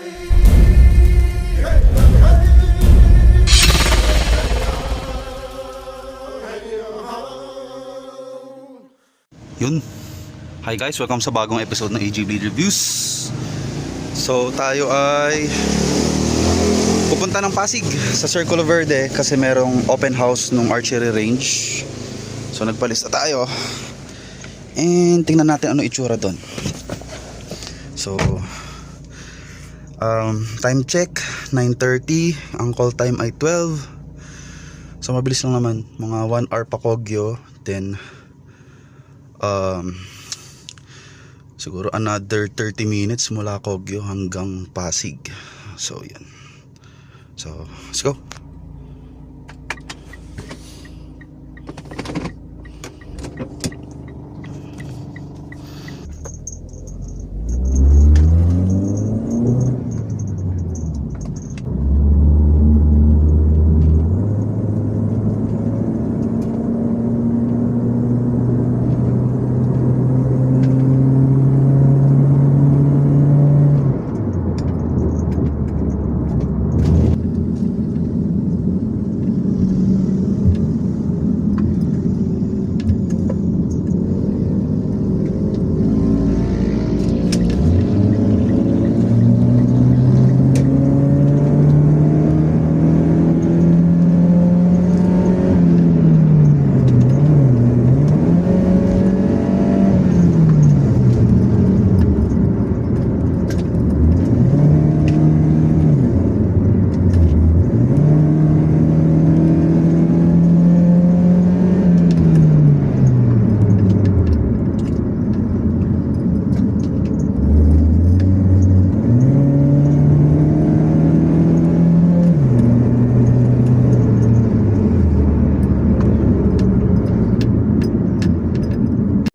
Yun. Hi guys, welcome sa bagong episode ng AG Bleed Reviews. So tayo ay pupunta ng Pasig sa Circulo Verde kasi merong open house nung archery range. So nagpalista tayo and tingnan natin ano itsura doon. So time check 9:30, ang call time ay 12. So mabilis lang naman, mga 1 hour pa Kogyo, then siguro another 30 minutes mula Kogyo hanggang Pasig. So yan. So let's go.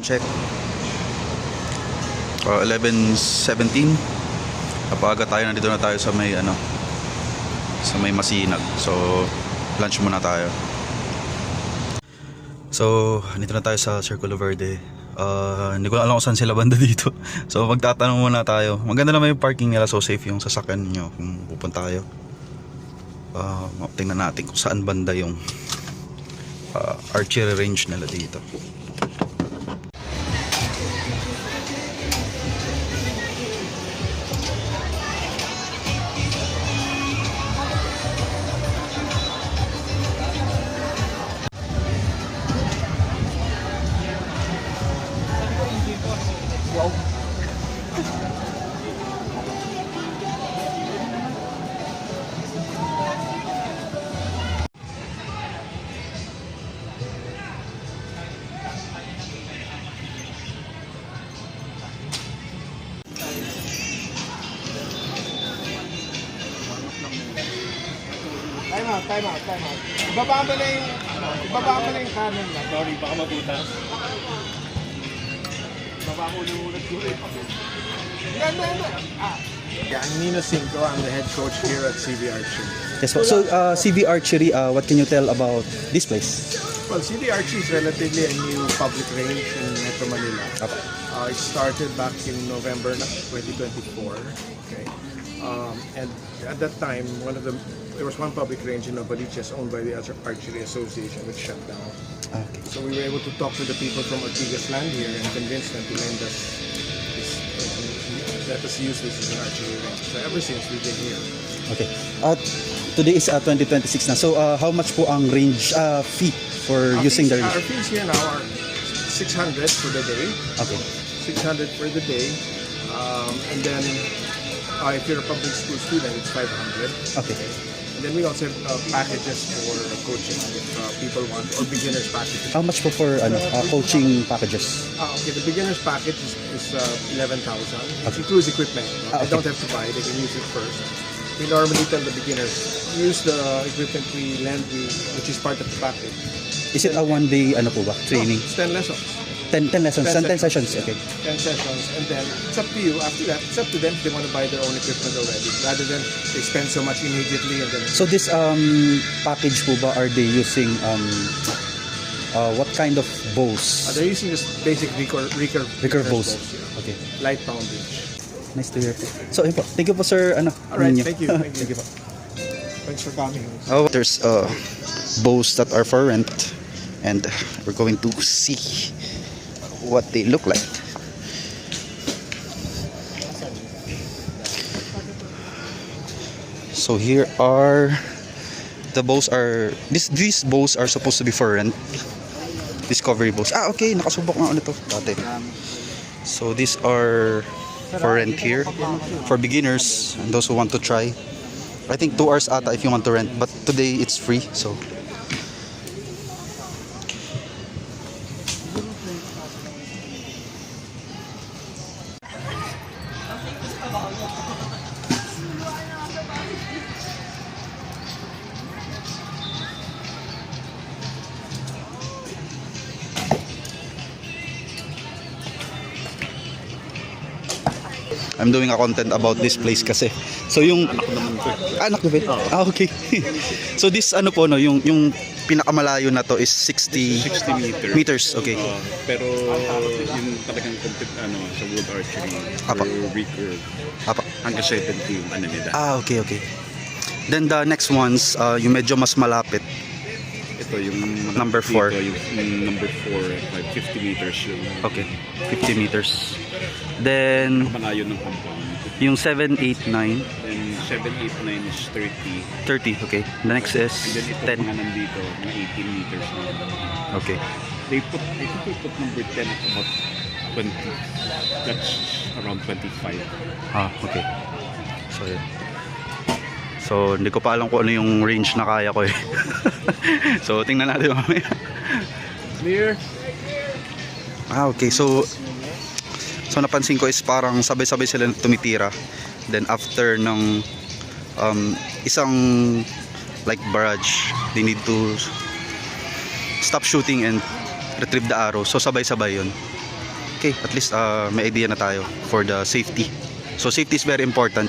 Check 11:17. Kapag tayo nandito na tayo sa may sa may Masinag. So lunch muna tayo. So nandito na tayo sa Circulo Verde. Hindi ko alam kung saan sila banda dito. So magtatanong muna tayo. Maganda naman yung parking nila, so safe yung sasakyan nyo kung pupunta tayo. Tingnan natin kung saan banda yung archery range nila dito. Time out. Ibaba mo na yung kanan lang. Sorry, baka mabutas. Ibaba mo ulit. Yan. Yeah, I'm Nino Cinco. I'm the head coach here at CV Archery. Yes, so CV Archery, what can you tell about this place? Well, CV Archery is relatively a new public range in Metro Manila. Okay. It started back in November 2024. Okay. And at that time, there was one public range in Novaliches owned by the Archery Association, which shut down. Okay. So we were able to talk to the people from Ortigas land here and convince them to lend us let us use this as an archery range. So ever since we've been here. Okay. Today is 2026 na. So how much po ang range fee for using the range? Our fees here now are 600 for the day. Okay. 600 for the day. And then if you're a public school student, it's 500. Okay. And then we also have packages for coaching if people want, or beginners packages. How much po for coaching packages? Okay, the beginners package is 11,000. It Okay. includes equipment. Okay. They don't have to buy; they can use it first. We normally tell the beginners use the equipment we lend, which is part of the package. Is it a one-day po ba training? It's 10 lessons. 10 lessons, 10 sessions. Okay. 10 sessions, and then it's up to you. After that, it's up to them if they want to buy their own equipment already, rather than they spend so much immediately and then. So this package po ba, are they using what kind of bows? They're using just basic recurve Recurve bows. yeah. Okay. Light poundage. Nice to hear. So, yun po. Thank you po, sir. Alright, ninyo. thank you. Thank you. Thank you po. Thanks for coming. Oh, there's bows that are for rent, and we're going to see what they look like. So here are the bows are these bows are supposed to be for rent. Discovery bows. Ah, okay, nakasubok na ulit to dati. So these are for rent here for beginners and those who want to try. I think 2 hours ata if you want to rent, but today it's free. So I'm doing a content about this place kasi. So yung anak naman to. Ah, okay. So this ano po no, yung pinakamalayo na to is 60 60 meters. meters. Okay. Pero yung talagang sa wood archery Apa. or recurve Apa. hanggang 70 yung nila. Ah, okay, okay. Then the next ones, yung medyo mas malapit. Ito yung Number 4. Dito, yung number 4, like 50 meters yung Okay. 50 meters. Then malayo ng compound. yung 7, 8, 9, Then 7, 8, 9 is 30. 30. Okay. The next is And then ito 10. mga nandito, mga 18 meters na. Okay. I think they put number 10 at about 20. That's around 25. Ah, okay. So yun. So hindi ko pa alam kung ano yung range na kaya ko eh. So tingnan natin mamaya. Clear. Ah, okay. So napansin ko is parang sabay-sabay sila tumitira. Then after ng isang like barrage, they need to stop shooting and retrieve the arrow. So sabay-sabay yun. Okay, at least may idea na tayo for the safety. So safety is very important.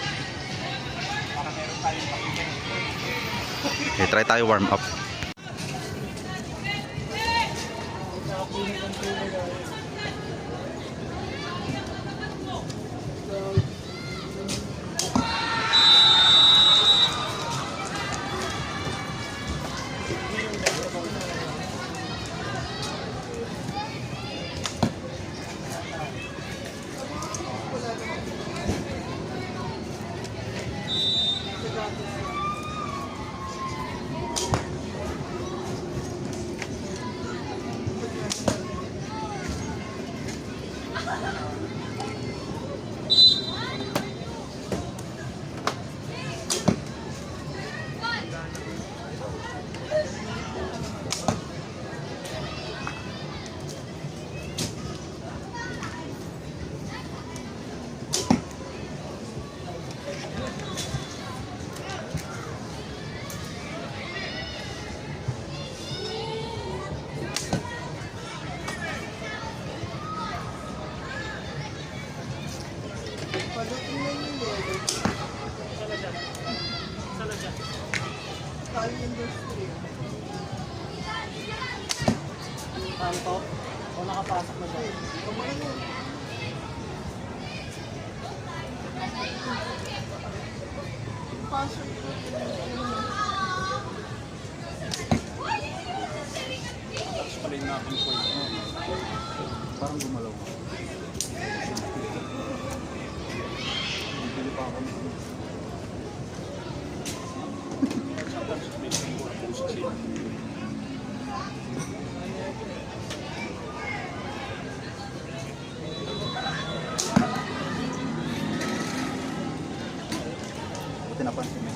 Okay, try tayo warm up. Kanto, o nakapasok na siya. Tapos pala yung knocking point mo. Parang gumalaw. Bibili pa ako. Sometimes may more posts sila. Buti napansin mo.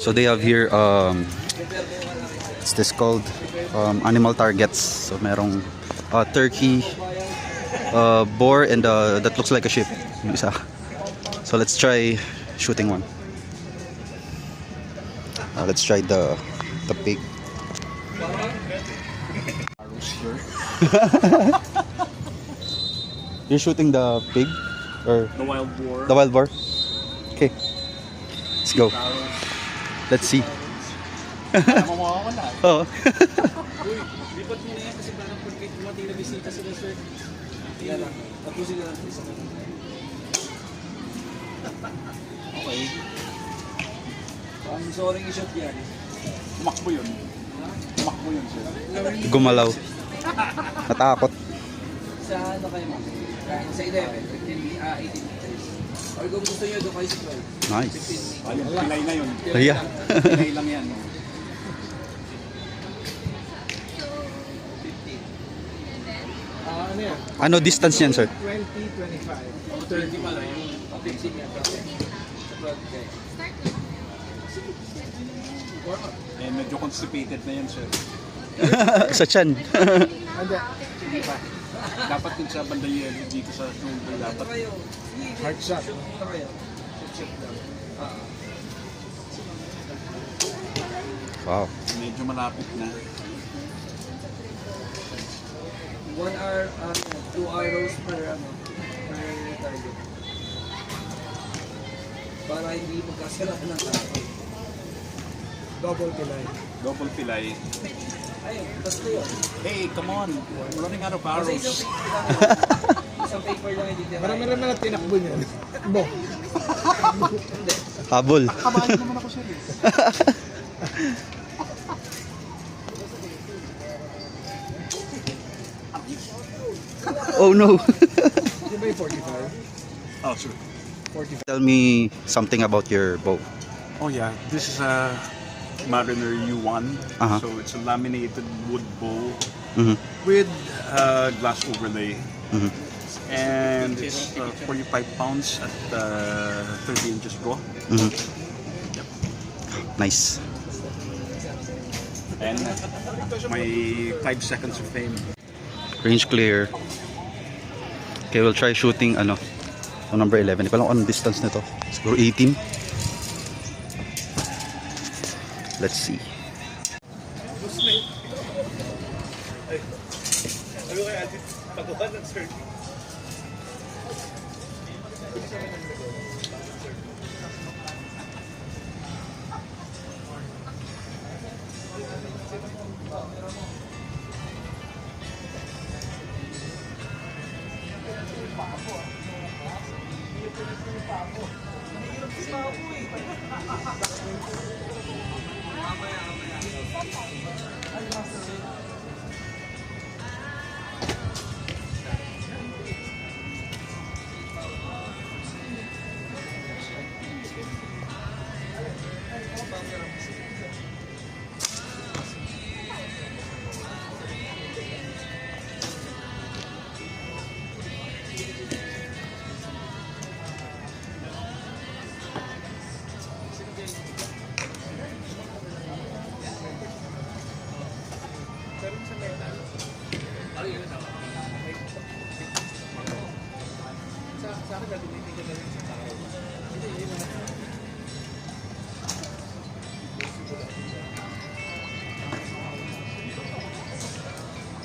So they have here what's this called? Animal targets. So merong turkey, boar, and that looks like a sheep. Yung isa. So let's try shooting one. Let's try the pig. Arrows here. You're shooting the pig or The wild boar. the wild boar? Okay. Let's go. Let's see. Mamawa ko na. Oh. Uy, lipat mo na yan kasi parang pag dumating na bisita sila, sir. Yan lang. Tapusin na lang sa kanila. Okay. Ang sorry i-shot yan. Tumakbo yun. Tumakbo yun, sir. Gumalaw. Natakot. Sa ano kayo, ma'am? Sa 11, 18 meters. Or kung gusto nyo, doon kayo sa 12. Nice. 15 meters. Ayun, pilay na yun. Yeah. Pilay lang yan. No? 15. Ano yan? Ano distance niyan, sir? 20, 25. 30 pala yung 15 yan. Sa 12 kayo. Eh, medyo constipated na yan, sir. Sa chan. Hindi. Dapat din sa banda yelo dito sa shoulder dapat. Kayo. Hard shot. Shoot muna kayo. Shoot lang. Wow. Medyo malapit na. 1 hour, 2 arrows per target. Para hindi magkasiraan ng tao. Double pilay. Double pilay. Ayun, basta yun. Hey, come on. We're running out of Kasi arrows. isang paper lang yung ditirahin. Marami-rami na tinakbo niyan. Bo. Habol. Kabahan naman ako, sir. Oh no. Di ba yung 45? Oh, sir. 45. Tell me something about your bow. Oh, yeah. This is a Mariner U1. Uh-huh. So it's a laminated wood bow Mhm. with glass overlay. Mhm. And it's 45 pounds at 30 inches draw. Mhm. Nice. And my 5 seconds of fame. Range clear. Okay, we'll try shooting ano. So number 11. Di pa lang kung anong distance nito. Siguro 18. Let's see.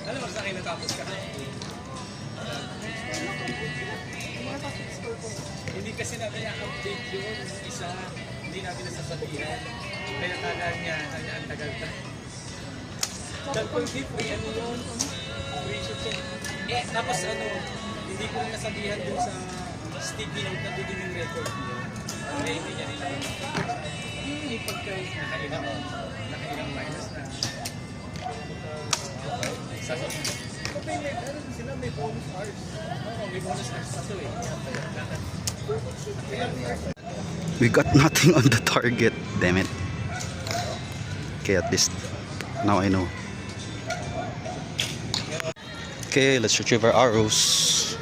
Alam mo sa akin natapos ka na. Hindi kasi namin update yun. Isa, hindi namin nasasabihan. Kaya kala niya, ang tagal na. Dalpon di, free ano yun? Free shoot yun. Eh, tapos ano, hindi ko nasabihan dun sa sticky note na doon yung record niya. Kaya hindi niya nila. May pagka nakailang minus na. Sa may bonus hours. Oo, may bonus hours pa to eh. We got nothing on the target. Damn it. Okay, at least now I know. Okay, let's retrieve our arrows.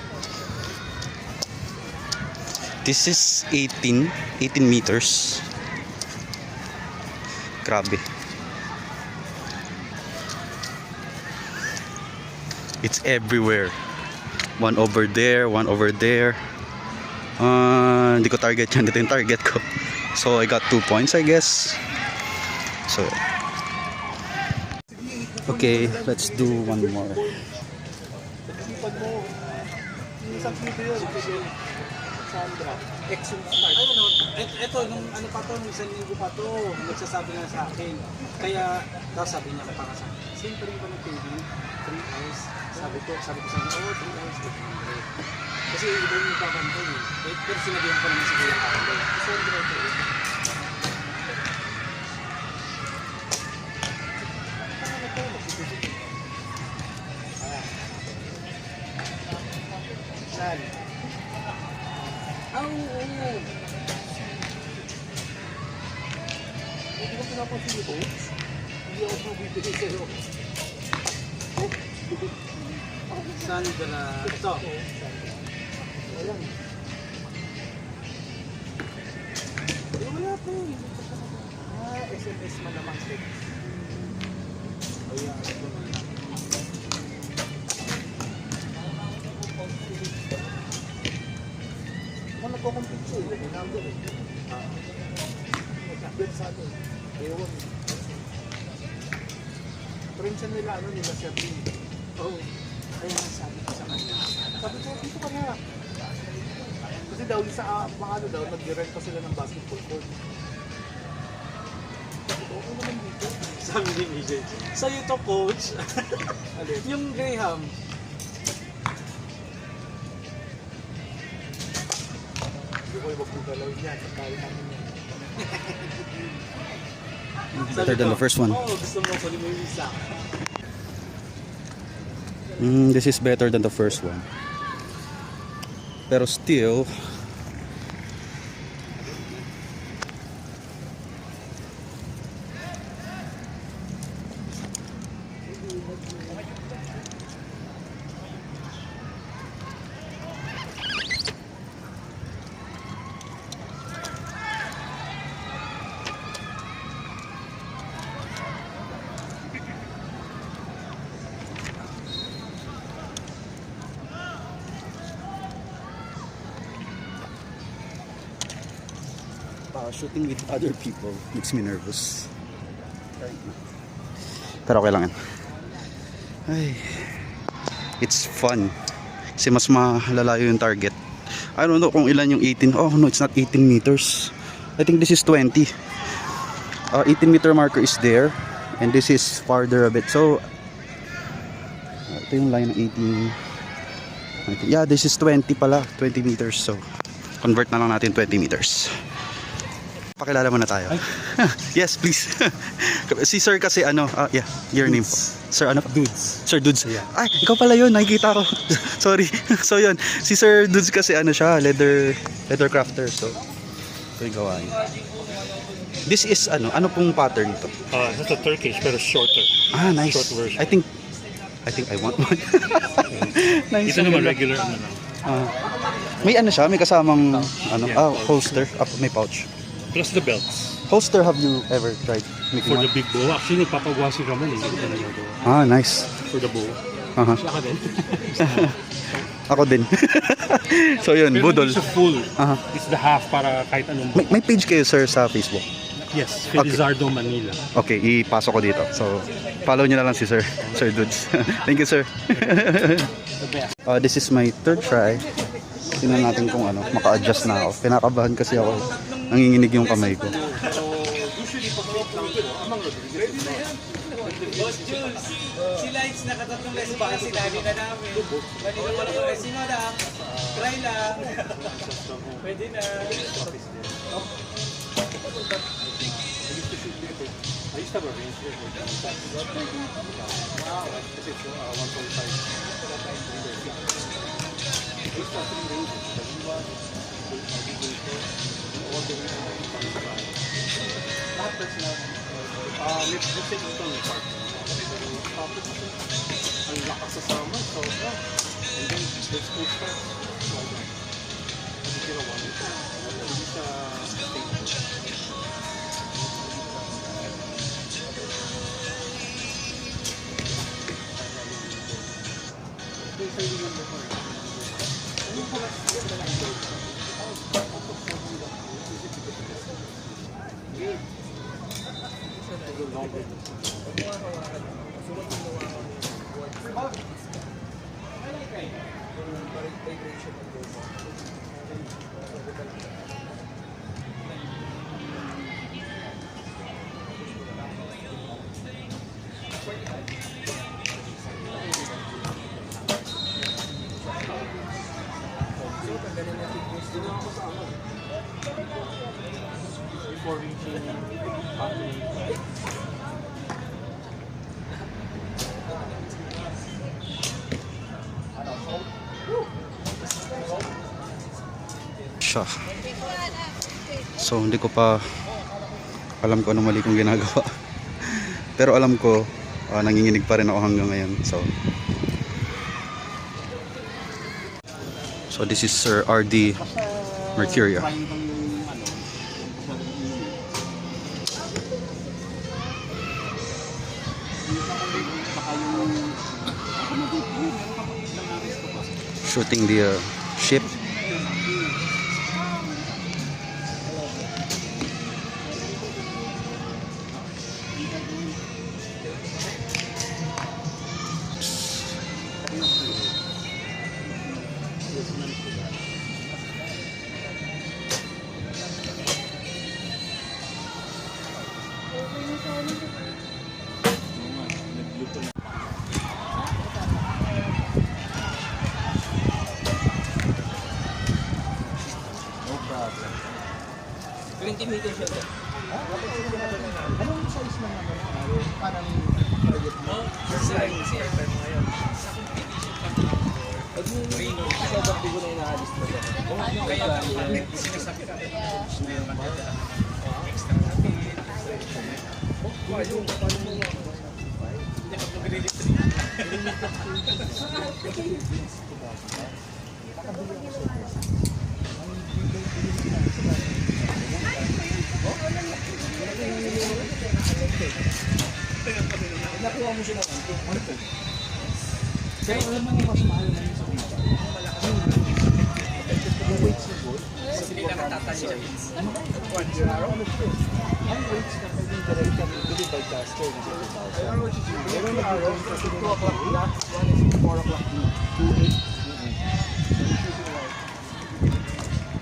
This is 18 meters. Grabe. It's everywhere. One over there, one over there. Hindi ko target yan. Ito yung target ko. So I got 2 points, I guess. So okay, let's do one more. Sandra, Exxon Start. Ayun o, eto, nung ano pa to, nung isang linggo pa to, nagsasabi na sa akin. Kaya, tapos sabi niya kapag sa akin, siyempre ba ng TV, 3 hours? Sabi ko sa kanya, 3 hours, 800. Kasi iba yung nagkakantay eh. Pero sinabihan ko naman sa kuya kakantay. Sandra, ito eh. Saan? Oo. Hindi ko pinapansin ito. Hindi ako mabibigay sa'yo. Sandra. Ito. Ayan. Wala po. SMS man naman. Ayan. Ito na. Kung nagko-compete siya, yun yung number eh. Number sa atin. Ewan. Prinsan nila, nila siya rin. Oo. Kaya nga sabi ko sa kanya. Sabi ko, dito ka na. Kasi daw, sa mga daw, nag-rent pa sila ng basketball court. Sabi ko, okay naman dito. Sabi ni Miguel, sa'yo to coach. Yung Graham. Better than the first one. Oo, gusto mo ko yung isa. This is better than the first one. Pero still, shooting with other people makes me nervous. Pero okay lang yan. Ay, it's fun. Kasi mas malalayo yung target. I don't know kung ilan yung 18. Oh no, it's not 18 meters. I think this is 20. 18 meter marker is there. And this is farther a bit. So, ito yung line ng 18. Yeah, this is 20 pala. 20 meters. So, convert na lang natin 20 meters. Pakilala muna tayo. Yes, please. Si Sir kasi yeah, your name po. Sir ano? Dudes. Sir Dudes. Yeah. Ay, ikaw pala yun, nakikita ko. Sorry. So yun, si Sir Dudes kasi siya, leather crafter. So yung gawain. This is ano pong pattern to? That's a Turkish pero shorter. Ah, nice. Short version. I think I want one. Nice. Ito naman Ganda. regular na lang. May siya, may kasamang Yeah, holster, may pouch. Plus the belts. Holster, have you ever tried making For one? the big bow. Actually, nagpapagawa si Ramon eh. Ito na yung gawa. Ah, nice. For the bow. Aha. Siya ka din. Ako din. So yun, Pero budol. hindi siya full. Aha. It's the half para kahit anong May page kayo, sir, sa Facebook. Yes, Felizardo Manila. Okay, ipasok ko dito. So, follow nyo na lang si Sir Dudes. Thank you, sir. This is my third try. Tingnan natin kung maka-adjust na ako. Kinakabahan kasi ako. Nanginginig yung kamay ko. Boss Jules, si Lights nakatatlong beses baka sinabi na namin. Pwede na pala ko sino lang, try lang. Pwede na. I used to have a range here. Wow. Kasi it's 1.5. Let's say ito ang part. Tapos ang lakas sa sama, so and then let's go start. Kasi ginawa nito. Hindi siya stable. 30 number ko. Ano ko mas ganda lang ito? Before reaching Siya. So hindi ko pa alam kung ano mali kong ginagawa. Pero alam ko nanginginig pa rin ako hanggang ngayon. So this is Sir RD Mercuria. Shooting the ship.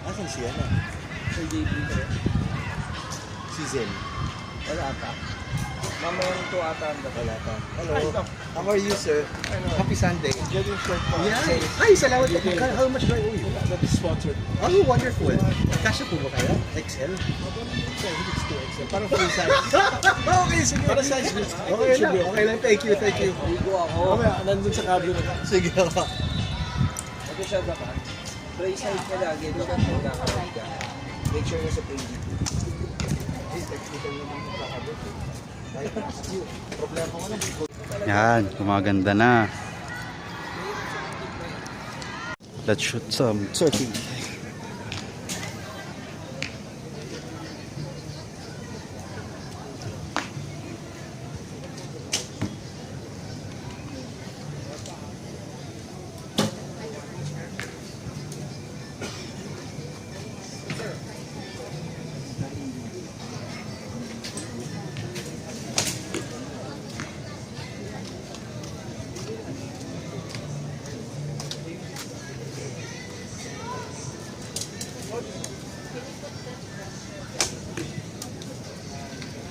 Asan siya na? Si Zen. Wala ata. Mamaya nito ata ang wala pa. Hello. How are you, sir? Happy Sunday. Getting shirt pa. Yeah. Ay, salamat. How much do I owe you? That is sponsored. Oh, wonderful. Kasya po ba kaya? XL? It's 2XL. Parang full size. Okay, sige. Para size. Okay lang. Okay lang. Thank you. Ligo ako. Mamaya, nandun sa cabinet. Sige ako. Ito siya ba ka? Try size ka lagi. Ito ka magkakaroon ka. Make sure na sa page. Technical naman yung kakabot. Problema ko lang. Yan, gumaganda na. Let's shoot some turkey.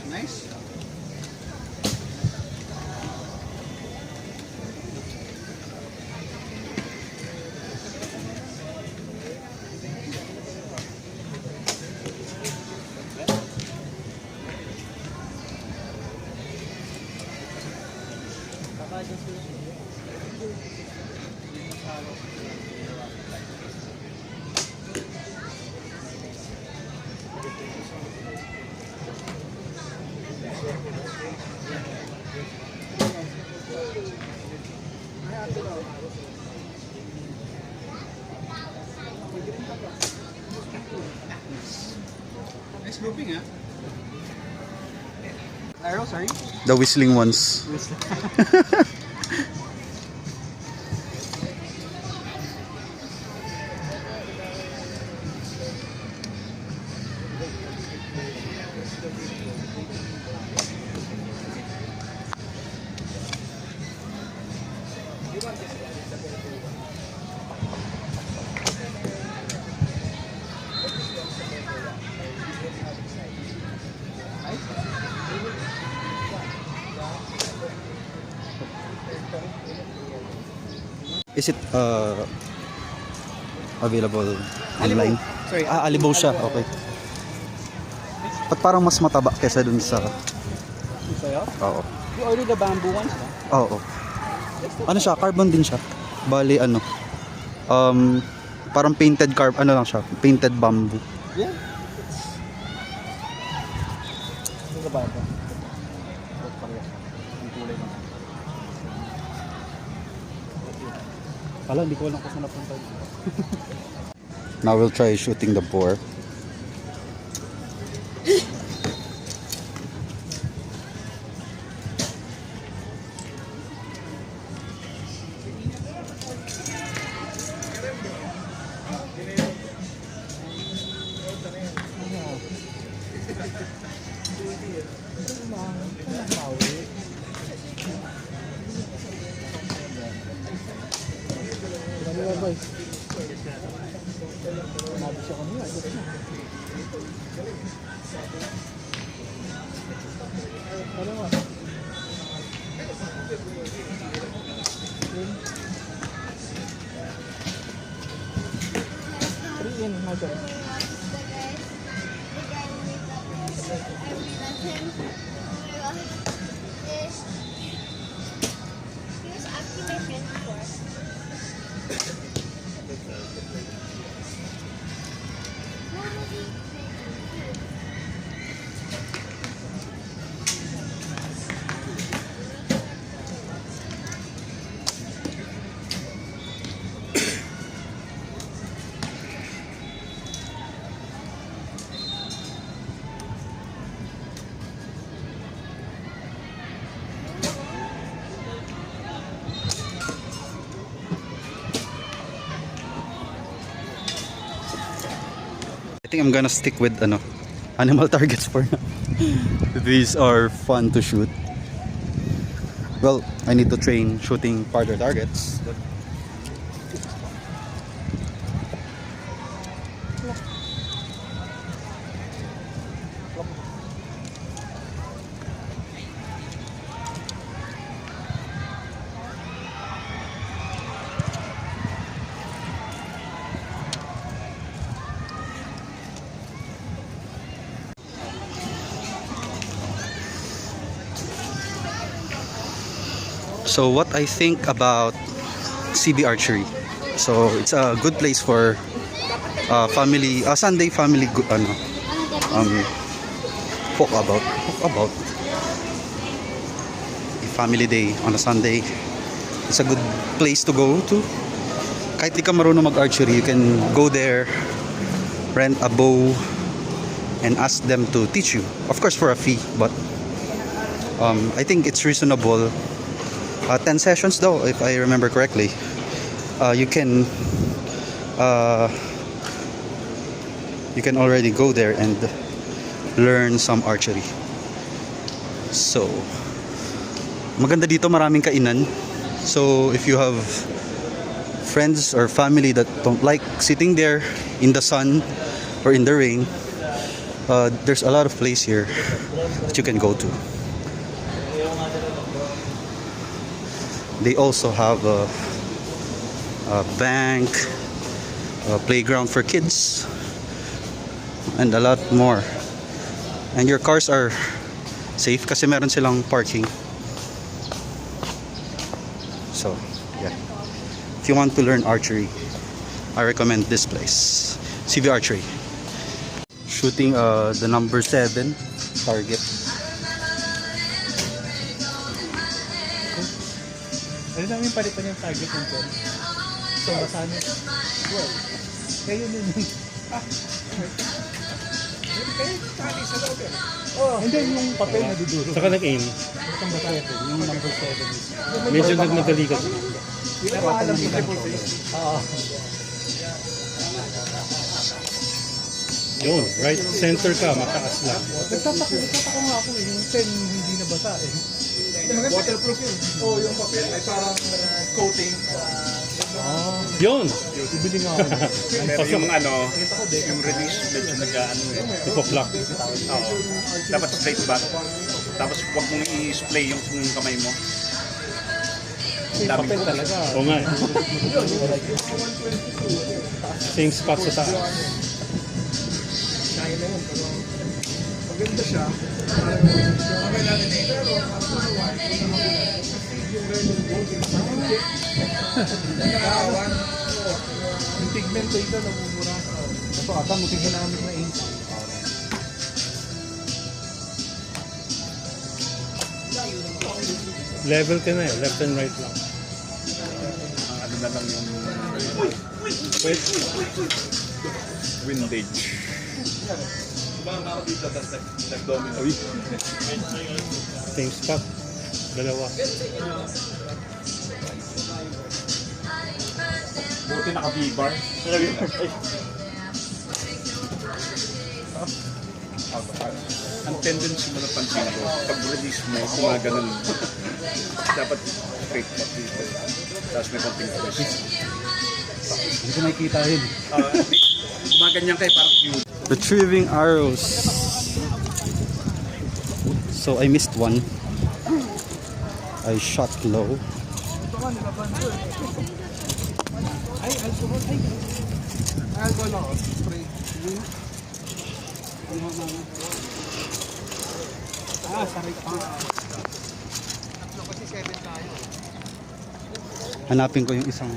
Nice. Nice grouping, ah. Arrow, sorry? The whistling ones. Is it available online? Sorry. Alibaw siya. Okay. Ba't parang mas mataba kesa dun sa... Sa'yo? Oo. You ordered the bamboo ones, no? Oo. Ano siya? Carbon din siya. Bali ano. Parang painted ano lang siya. Painted bamboo. Yeah. Ano ka ba ito? Ang kulay naman. Kala, hindi ko alam kung saan napunta. Now we'll try shooting the boar. He was asking my friend before. I think I'm gonna stick with animal targets for now. These are fun to shoot. Well, I need to train shooting partner targets. But so what I think about CB Archery. So it's a good place for family, Sunday family talk about a family day on a Sunday. It's a good place to go to. Kahit di ka marunong mag-archery, you can go there, rent a bow, and ask them to teach you. Of course for a fee, but I think it's reasonable. 10 sessions though, if I remember correctly. You can already go there and learn some archery. So maganda dito, maraming kainan. So if you have friends or family that don't like sitting there in the sun or in the rain, there's a lot of place here that you can go to. They also have a bank, a playground for kids, and a lot more. And your cars are safe kasi meron silang parking. So, yeah. If you want to learn archery, I recommend this place, CB Archery. Shooting the number 7 target. Ano namin palitan yung target ng pen? So, masano? Well, kayo yun yun. Hindi, yung papel na duduro. Saka nag-aim. Itong basaya po, yung number 7. Medyo nagmadali ka. Pero alam ko na po. Oo. Yun, right center ka, mataas lang. Nagtataka nga ako eh, yung pen hindi nabasa eh. Waterproof yun. Oo, yung papel ay parang coating. Yun! Bibili nga ako. Pero yung yung release medyo Ipoplock. Oo. Dapat straight back. Tapos huwag mong i-spray yung kamay mo. Dami Papel talaga. Oo nga. Same spot sa taas. Kaya na yun, pero maganda siya. Yung pigment dito namumura. Ito ata muting ginamit na ink. Level ka na eh. Left and right lang. Ano na lang yung windage. Same spot. Dalawa. Buti naka-V-bar. Ang tendency mo na pansin ko, pag release mo, gumaganon. Dapat straight back dito. Tapos may konting twist. Hindi ko nakikita yun. Gumaganyan kayo parang cute. Retrieving arrows. So I missed one. I shot low. Hanapin ko yung isang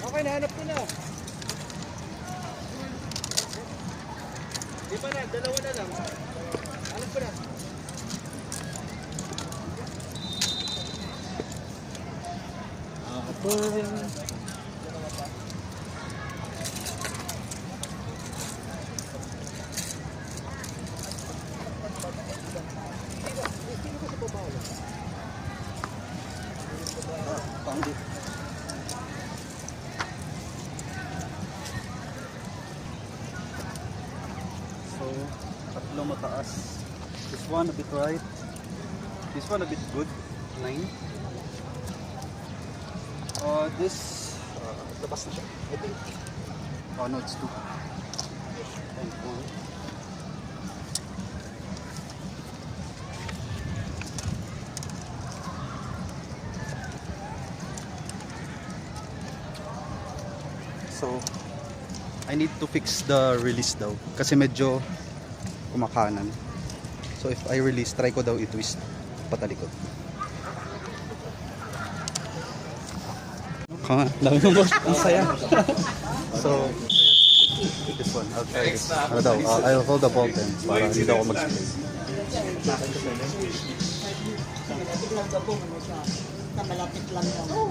Okay, nahanap ko na. Di ba na, dalawa na lang. Hanap ko na. So, tatlo mataas. This one a bit right. This one a bit good. 9. This labas na siya. I think. Oh no, it's 2. And 1. So, I need to fix the release daw kasi medyo kumakanan. So if I release, try ko daw i-twist patalikod. Dami mo boss. Ang saya. So, this one. I'll try this. Ano daw? I'll hold the ball pen para hindi daw ako mag-spray. Malapit lang daw.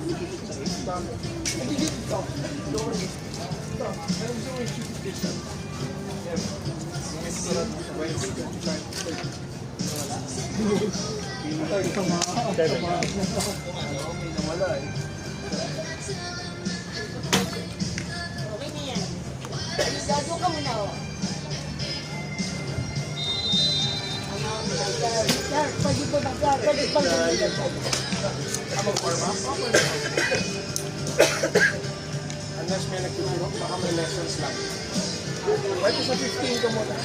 Okay na yan. Gado ka muna o. Sir, pwede po na sir. Pwede po na Unless may nagtuturo, baka may lessons lang. Pwede sa 15 ka muna.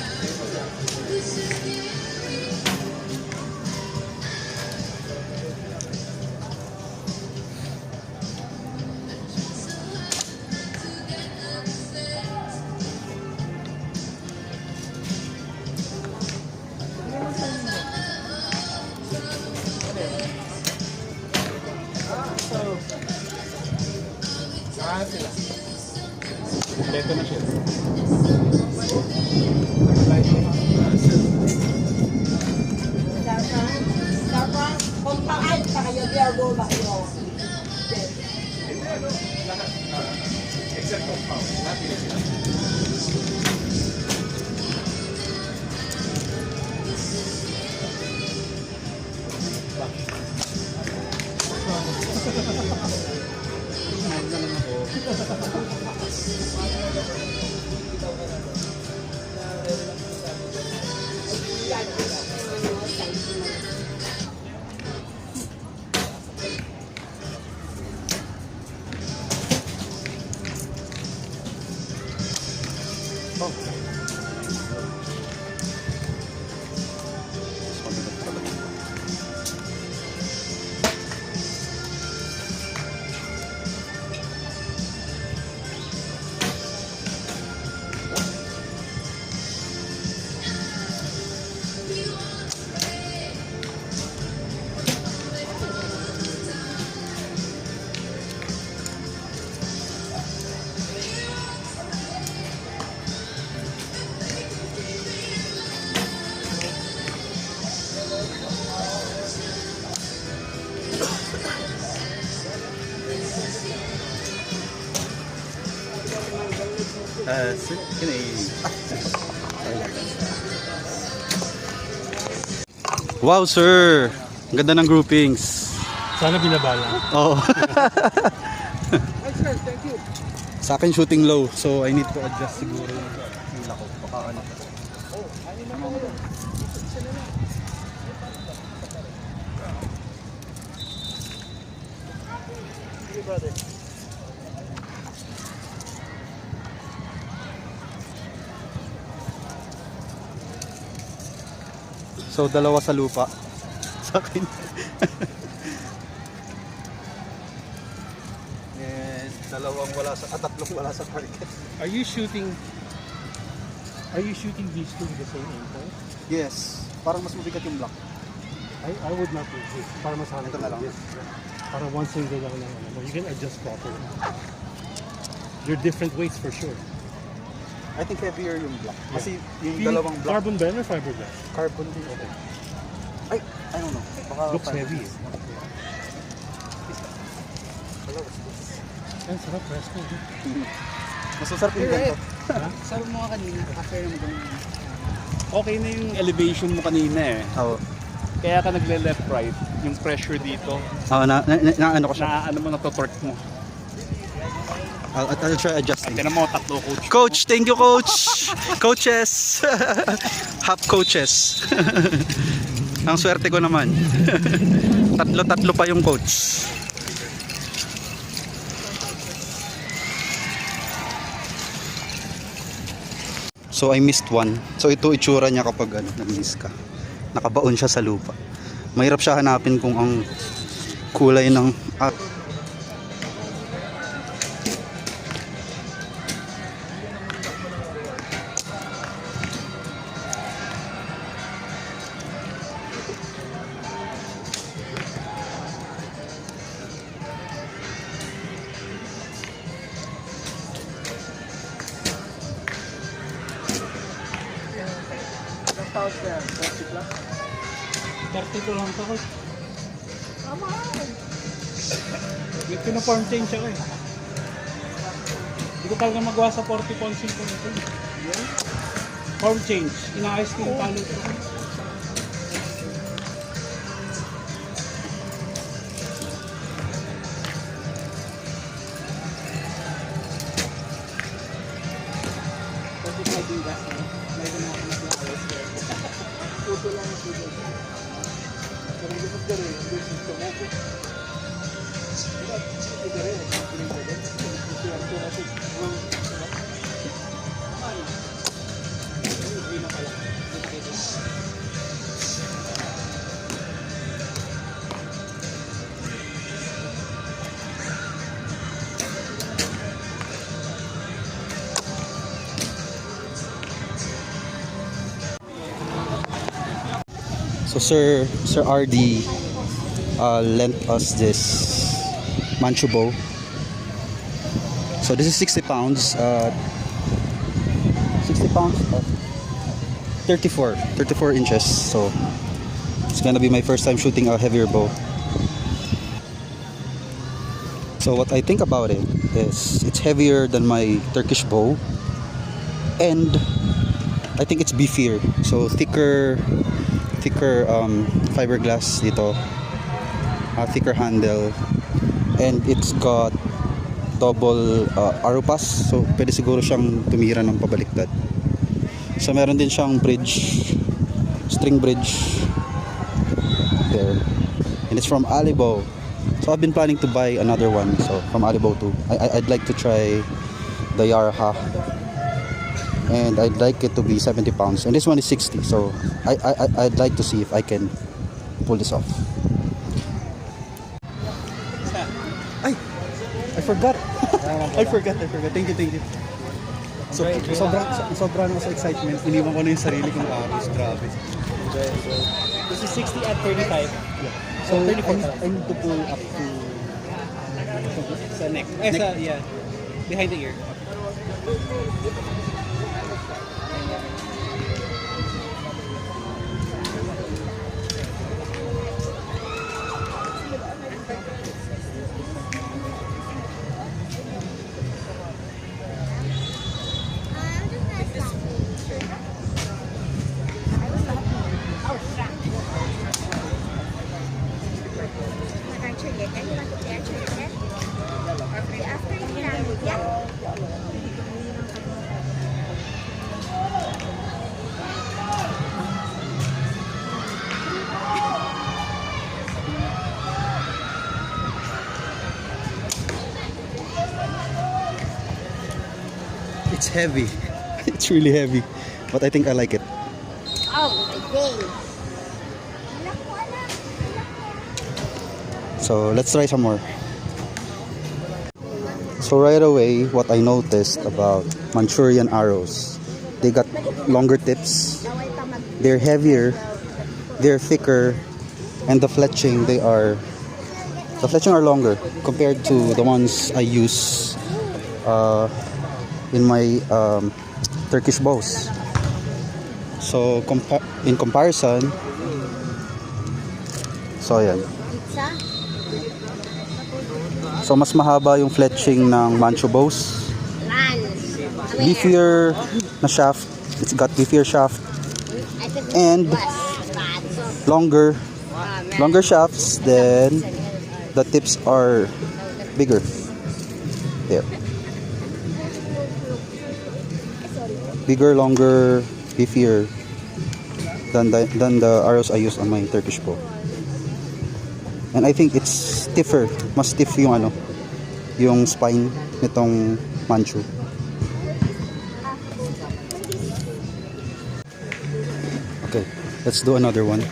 Sila. Kompleto na siya. Dapat, kung paal pa kayo, diyago ba kayo? Except compound. Lahat sila. Wow, sir! Ang ganda ng groupings. Sana binabala. Oo. Ay, sir, thank you. Sa akin shooting low, so I need to adjust siguro yung hila ko. Baka ano. So dalawa sa lupa. Sa akin. And dalawang wala sa tatlong wala sa target. Are you shooting these two with the same aim point? Yes. Parang mas mabigat yung block. I would not do this. Para masanay Ito na lang. this. Para one single lang lang. You can adjust properly. They're different weights for sure. I think heavier yung block. Kasi yung Feel dalawang block Carbon blend or fiberglass? carbon din. Okay. Ay, I don't know. Baka Looks fiber- heavy. Ang sarap, presko. Mas masarap yung ganito. Sabi mo nga kanina, after naman ganun. Okay na yung elevation mo kanina eh. Oo. Kaya ka nagle-left right, yung pressure dito, Oo, ano ko siya. na ano mo, natotorque mo. I'll try adjusting. Tinan mo, tatlo coach. Coach, thank you coach. Coaches. Half coaches. Ang swerte ko naman. Tatlo pa yung coach. So I missed one. So ito itsura niya kapag nag-miss ka. Nakabaon siya sa lupa. Mahirap siya hanapin kung ang kulay ng Ilang pounds na yan? 40 plus? 32 lang ito. May pinaform change ako eh. Hindi ko talaga magawa sa 40 pounds yung ito. Form change. Inaayos ko yung talo ko. So Sir RD lent us this Manchu bow. So this is 60 pounds. 60 pounds. 34 inches. So it's gonna be my first time shooting a heavier bow. So what I think about it is it's heavier than my Turkish bow, and I think it's beefier. So thicker fiberglass dito, thicker handle, and it's got double arrow pass, so pwede siguro siyang tumira ng pabaliktad. So meron din siyang bridge, string bridge there, and it's from Alibo. So I've been planning to buy another one, so from Alibo too. I'd like to try the Yamaha and I'd like it to be 70 pounds, and this one is 60, so I'd like to see if I can pull this off. I forgot. I forgot. Thank you. So, sobrang ako sa excitement. Iniwan ko na yung sarili kong aros. Grabe. This is 60 at 35. So, I need to pull up to... Sa neck. Yeah. Behind the ear. It's heavy. It's really heavy. But I think I like it. Oh, my day. So let's try some more. So right away, what I noticed about Manchurian arrows, they got longer tips, they're heavier, they're thicker, and the fletching are longer compared to the ones I use in my Turkish bows. So in comparison, so yan. So mas mahaba yung fletching ng Manchu bows. Beefier na shaft. It's got beefier shaft and longer shafts. Then the tips are bigger. There. Bigger, longer, beefier than the arrows I use on my Turkish bow. And I think it's stiffer, mas stiff yung spine nitong Manchu. Okay, let's do another one.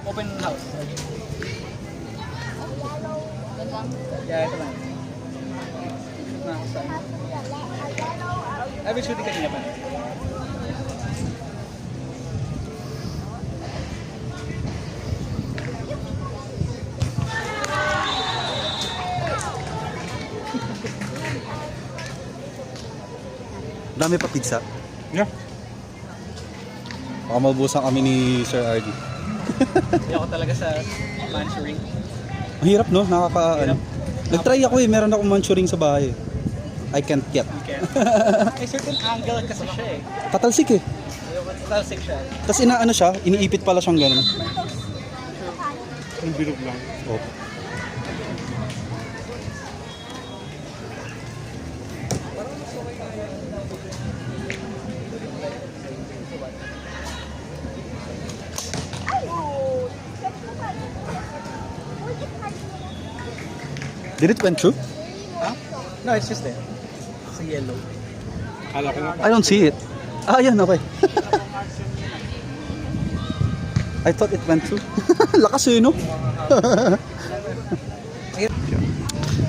Open house. Yeah, ito lang. I've been shooting kanina pa. Dami pa pizza. Yeah. Baka maubusan kami ni Sir RD. Hindi ako talaga sa Manchuring. Ang hirap no, Nag-try ako meron akong Manchuring sa bahay. I can't yet. May certain angle kasi siya eh. Tatalsik eh. Tatalsik siya. Tapos iniipit pala siyang gano'n. Yung bilog lang. Oh. Did it went through? Huh? No, it's just there. It's a yellow. Kala ko nga. I don't see it. Ah, yan, okay. I thought it went through. Lakas eh, no?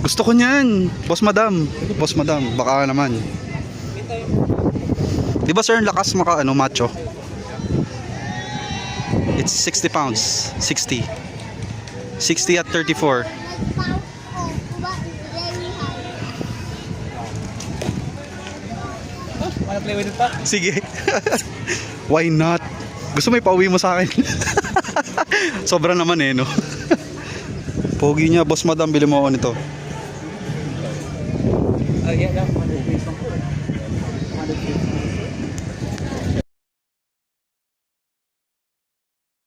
Gusto ko niyan. Boss Madam, baka naman. Di ba sir, ang lakas macho? It's 60 pounds. 60 at 34. Wanna play with it pa? Sige. Why not? Gusto mo ipauwi mo sa akin? Sobra naman eh, no? Pogi niya, boss madam, bili mo ako nito. Yeah,